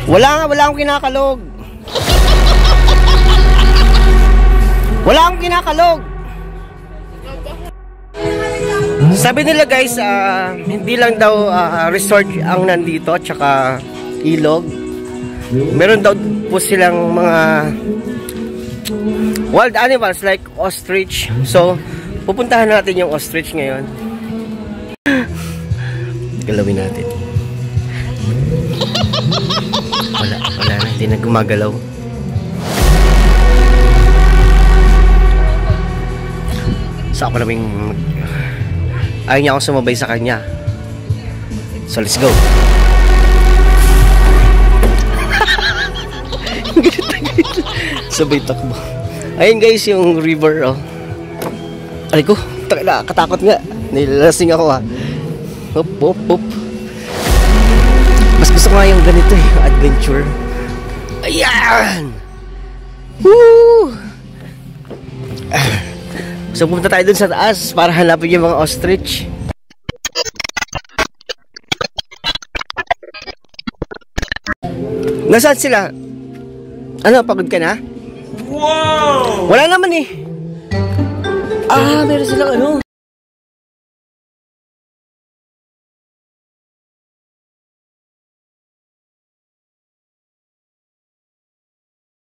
Wala akong kinakalog. Wala akong kinakalog. Sabi nila guys, hindi lang daw resort ang nandito, tsaka ilog. Meron daw po silang mga wild animals like ostrich. So, pupuntahan natin yung ostrich ngayon. Galawin natin. Wala na, hindi na gumagalaw. So ako naming ayaw niya akong sumabay sa kanya. So let's go. Sabay takbo. Ayun guys yung river oh. Aray ko, katakot nga. Nilalasing ako ha. Hop hop hop. Mas gusto ko nga yung ganito eh, adventure. Ayan! Woo! So pumunta tayo dun sa taas para hanapin yung mga ostrich. Nasaan sila? Ano, pagod ka na? Wow! Wala naman eh. Meron silang ano.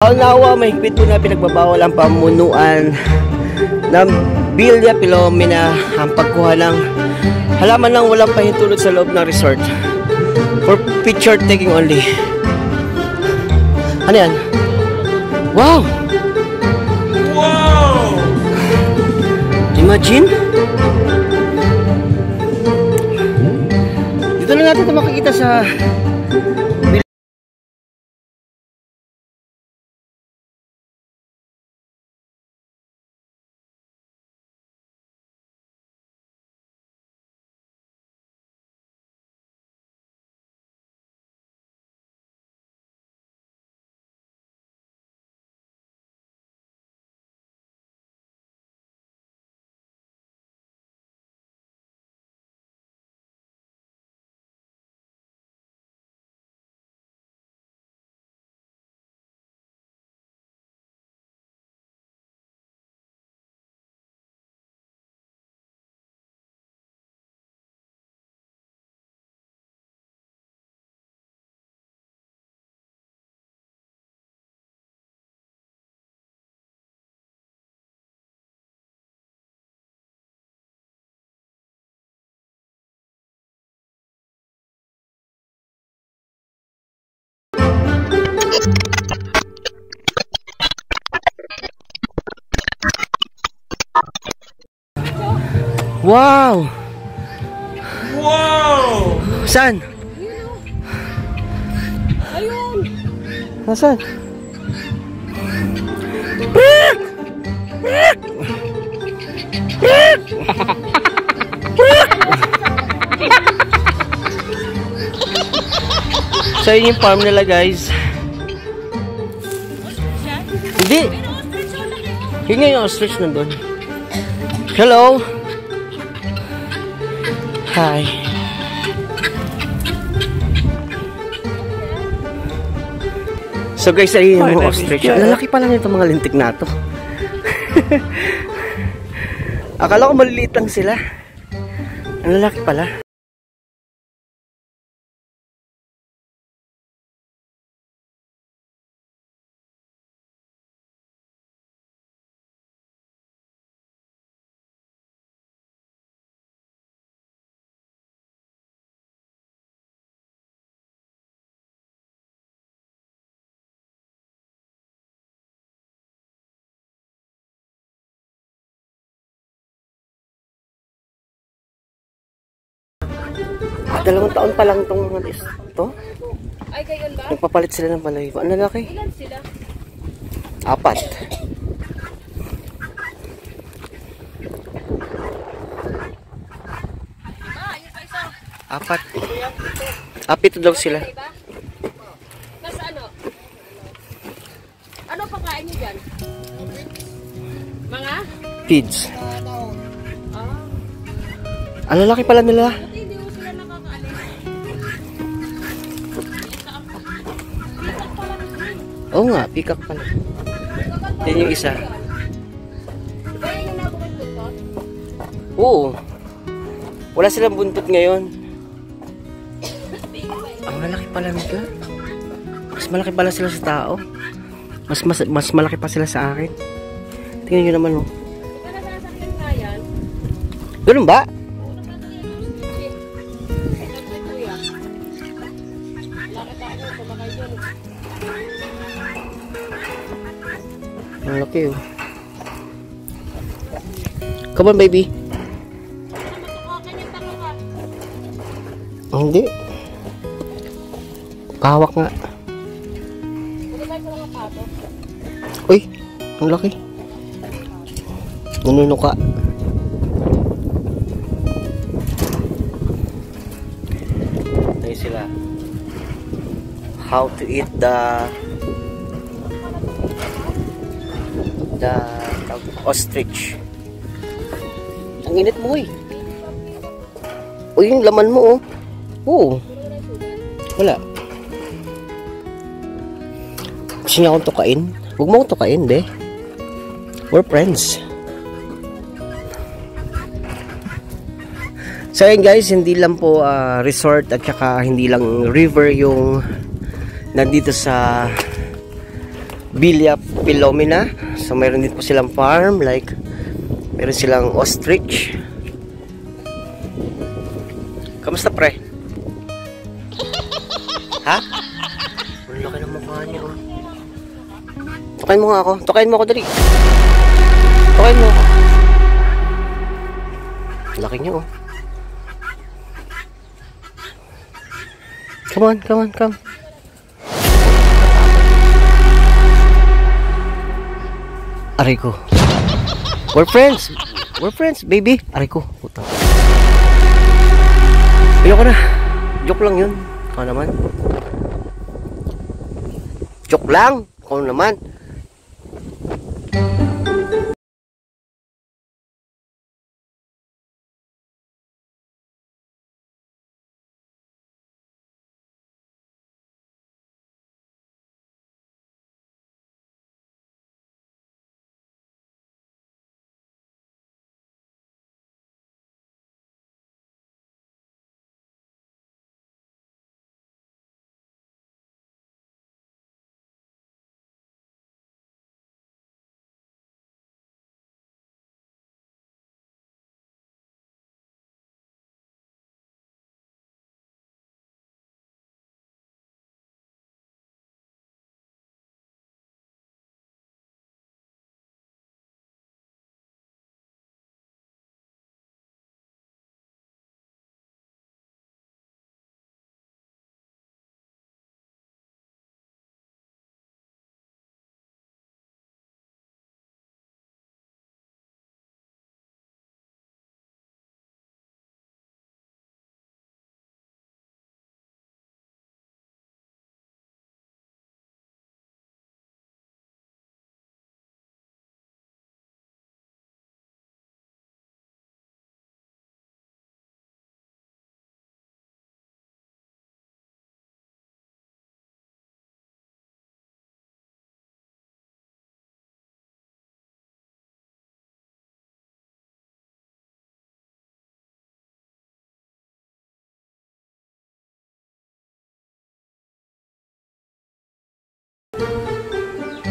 Nawa, mahigpit po na pinagbabawal ang pamunuan ng Villa Filomena ang pagkuha ng halaman ng walang pahintulot sa loob ng resort for picture taking only. Ano yan? Wow! Wow! Imagine? Dito na natin ito makikita sa wow! Wow! Saan? Ayun! Nasaan? So yun yung farm nila guys. Hindi! Yun nga yung ostrich nandun. Hello! Hi. So guys, ayun yung mga ostrich. Ang lalaki pala nito mga lintik na to. Akala ko maliliit lang sila. Ang lalaki pala. Dalawang taon pa lang itong mga to. Ay, kayon ba? Nagpapalit sila ng balahibo. Ano lalaki? Ilan sila? 4. Apat. Apito daw sila. Nasa ano? Ano pagkain niyo dyan? Mga? Feeds. Ang lalaki pala nila. Oo nga, peacock pala. Yan yung isa. Kaya yung nabukit ko? Oo. Wala silang buntot ngayon. Ang malaki pala nito. Mas malaki pala sila sa tao. Mas malaki pa sila sa akin. Tingnan nyo naman, oh. Ikaw na sasakyan ka yan. Ganun ba? Una pa ito yan. Siyempre, kuya. Lakit ako, kumakay dyan. Ang laki, oh. Come on, baby. Oh, hindi. Kahawak nga. Uy, ang laki. Nanunuka. Ito sila. How to eat the ostrich. Ang init mo, eh. Uy, yung laman mo, oh. Oo. Wala. Gusto niya akong tukain? Huwag mo akong tukain, be. We're friends. So yun guys, hindi lang po resort at saka hindi lang river yung nandito sa Villa Filomena. So mayroon din po silang farm, like meron silang ostrich. Kamusta, pre? Ha? Ang laki ng mukha niya, oh. Tukain mo nga ako. Tukain mo ako, dali. Tukain mo ako. Laki niya, oh. Come on, come on, come. Aray ko. We're friends. We're friends, baby. Aray ko. Puta. Ayoko na. Joke lang yun. Ikaw naman. Joke lang. Ikaw naman.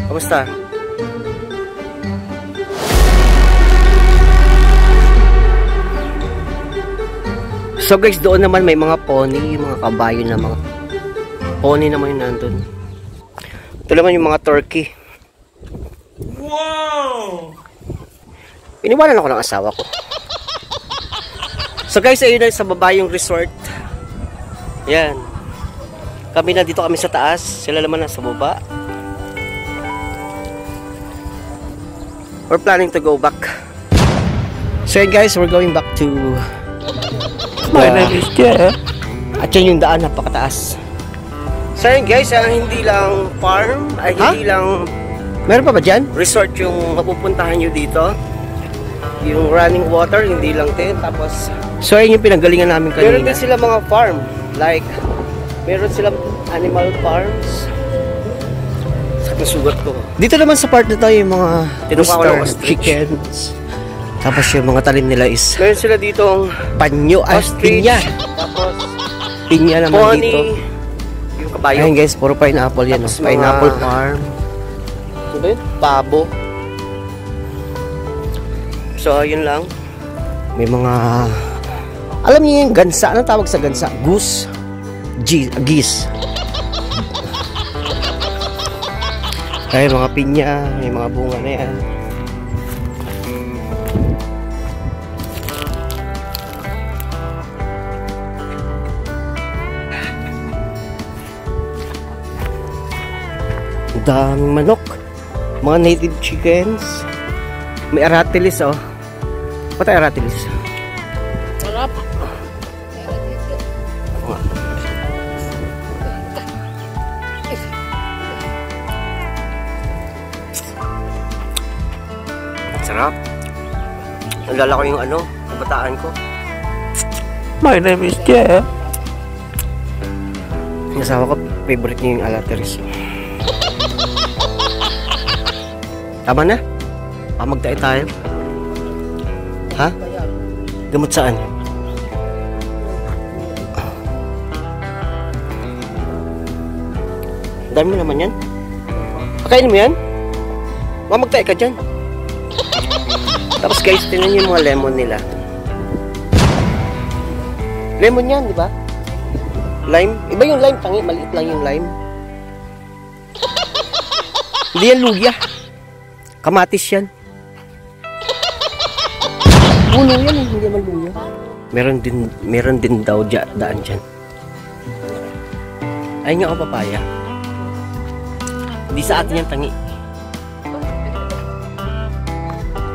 Kamusta? So guys, doon naman may mga pony, yung mga kabayo na mga pony naman yung nandun. Ito naman yung mga turkey. Wow! Iniwanan ako ng asawa ko. So guys, ayun na sa baba yung resort. Yan. Kami na dito kami sa taas. Sila naman nasa baba. We're planning to go back. So guys, we're going back to My name is Jeff. At yan yung daan, napakataas. So guys, hindi lang farm, ay hindi lang meron pa ba dyan? Resort yung mapupuntahan nyo dito. Yung running water, hindi lang din. Tapos, so yun yung pinanggalingan namin kanina. Meron din sila mga farm. Like, meron silang animal farms. ng sugat ko. Dito naman sa part na to yung mga Tinuka ko ng rooster chickens. Tapos yung mga talim nila is Meron sila ditong panyo, ostrich. pinya. Tapos Pinya naman pony. dito. Yung kabayo. Ayun guys, puro pineapple yan. Tapos Oh. Pineapple mga- farm. Ano ba yun? Pabo. So, yun lang. May mga... Alam niyo yung gansa? Anong tawag sa gansa? Goose? Geese. Ay, mga pinya. May mga bunga na yan. Daming manok. Mga native chickens. May aratilis, oh. Patay aratilis. Sarap. Sarap. Nalala ko yung ano, kabataan ko. My name is Jeff. Yung asawa ko, favorite niya yung aratilis. Tama na? Magtae tayo. Ha? Gamot saan? Dami mo naman yan. Pakainin mo yan? Magtae ka dyan. Tapos guys, tingnan niyo yung mga lemon nila. Lemon yan, di ba? Lime. Iba yung lime, tangi. Maliit lang yung lime. Hindi yan luya. Kamatis yan. Puno yan eh, hindi naman luya. Meron din daw daan dyan. Ayun nga ako papaya. Hindi sa atin yan, tangi.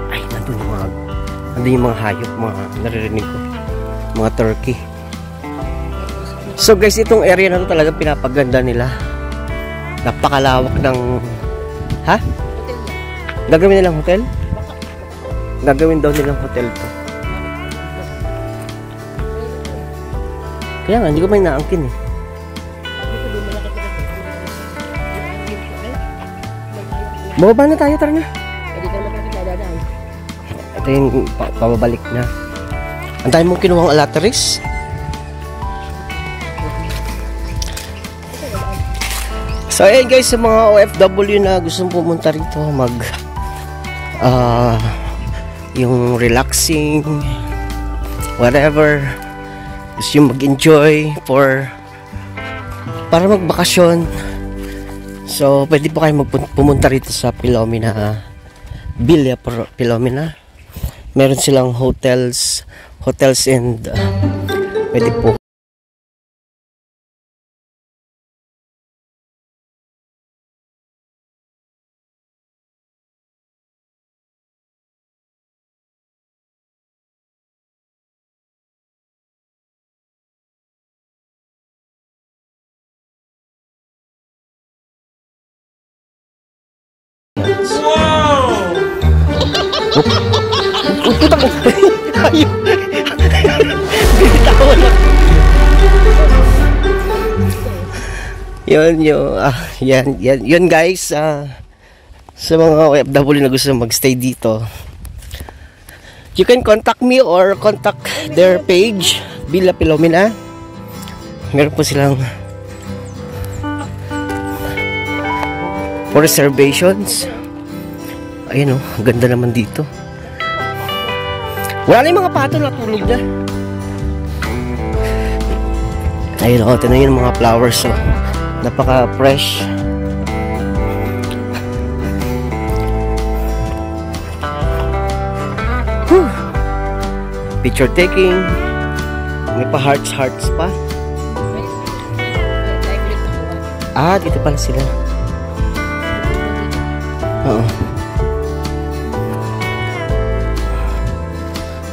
Ay, nandun yung mga hayop, mga naririnig ko. Mga turkey. So guys, itong area na to talaga pinapaganda nila. Napakalawak ng... Ha? Gagawin nilang hotel? Gagawin daw nilang hotel to. Kaya nga, hindi ko may naangkin eh. Bababa na tayo, tara na. Hindi ka naman kapit nadadaan. Ito yung pababalik na. Ang dahil mong kinuhang alataris. So ayan guys, sa mga OFW na gustong pumunta rito yung relaxing whatever, gusto yung mag-enjoy para magbakasyon, so pwede po kayo pumunta rito sa Pilomena, Villa Pilomena. Meron silang hotels and pwede po putang ayun. Bitawan lang. Yun guys, sa mga OFW na gusto magstay dito, you can contact me or contact their page, Villa Pilomena. Meron po silang for reservations. Ayun, ganda naman dito. Wala na yung mga pato, natulog na. Ayun, tinan yung mga flowers, napaka fresh. Picture taking, may pa hearts pa. Dito pala sila. Oo.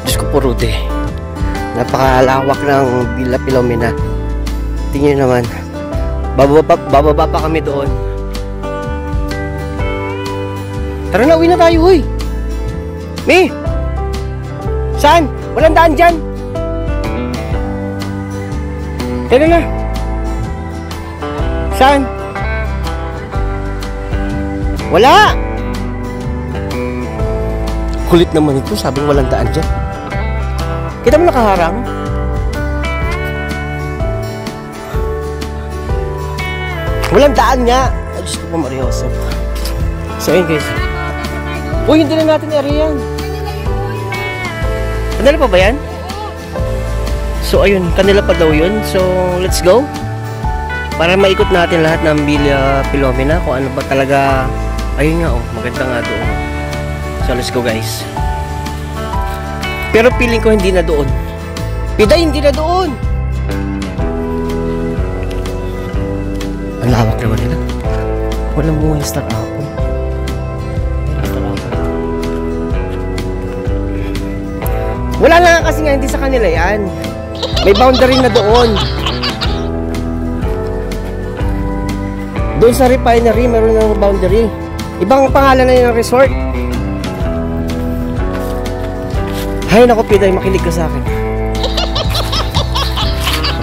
Diyos ko po, Rude. Napakalawak ng Villa Pilomena. Tingnan naman. Bababa pa kami doon. Tara na, uwi na tayo, huy. Mi! Saan? Walang daan dyan. Tara na. Saan? Wala! Kulit naman ito, sabing walang daan dyan. Kita mo nakaharang? Walang daan nga! Ay, Diyos ko po, Maria Joseph. So, ayun guys. Uy, hindi na natin area yan. Kanila pa ba yan? So, ayun, kanila pa daw yun. So, let's go. Para maikot natin lahat ng Villa Filomena. Kung ano ba talaga. Ayun nga, oh, maganda nga doon. So, let's go guys. Pero feeling ko hindi na doon. Piday, hindi na doon! Ang lawak naman nila. Walang mga star apple. Wala na nga kasi nga hindi sa kanila yan. May boundary na doon. Doon sa refinery, meron ng boundary. Ibang pangalan na yun ng resort. Hay, naku, Piday, makinig ka sa akin.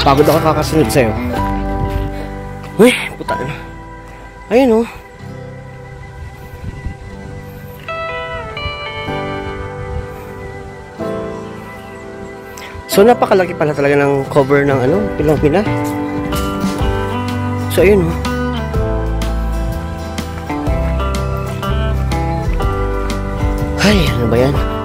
Napagod ako kakasunod sa'yo. Uy, puta na. Ayun, oh. So, napakalaki pala talaga ng cover ng ano, Filomena. So, ayun, oh. Ay, ano ba yan?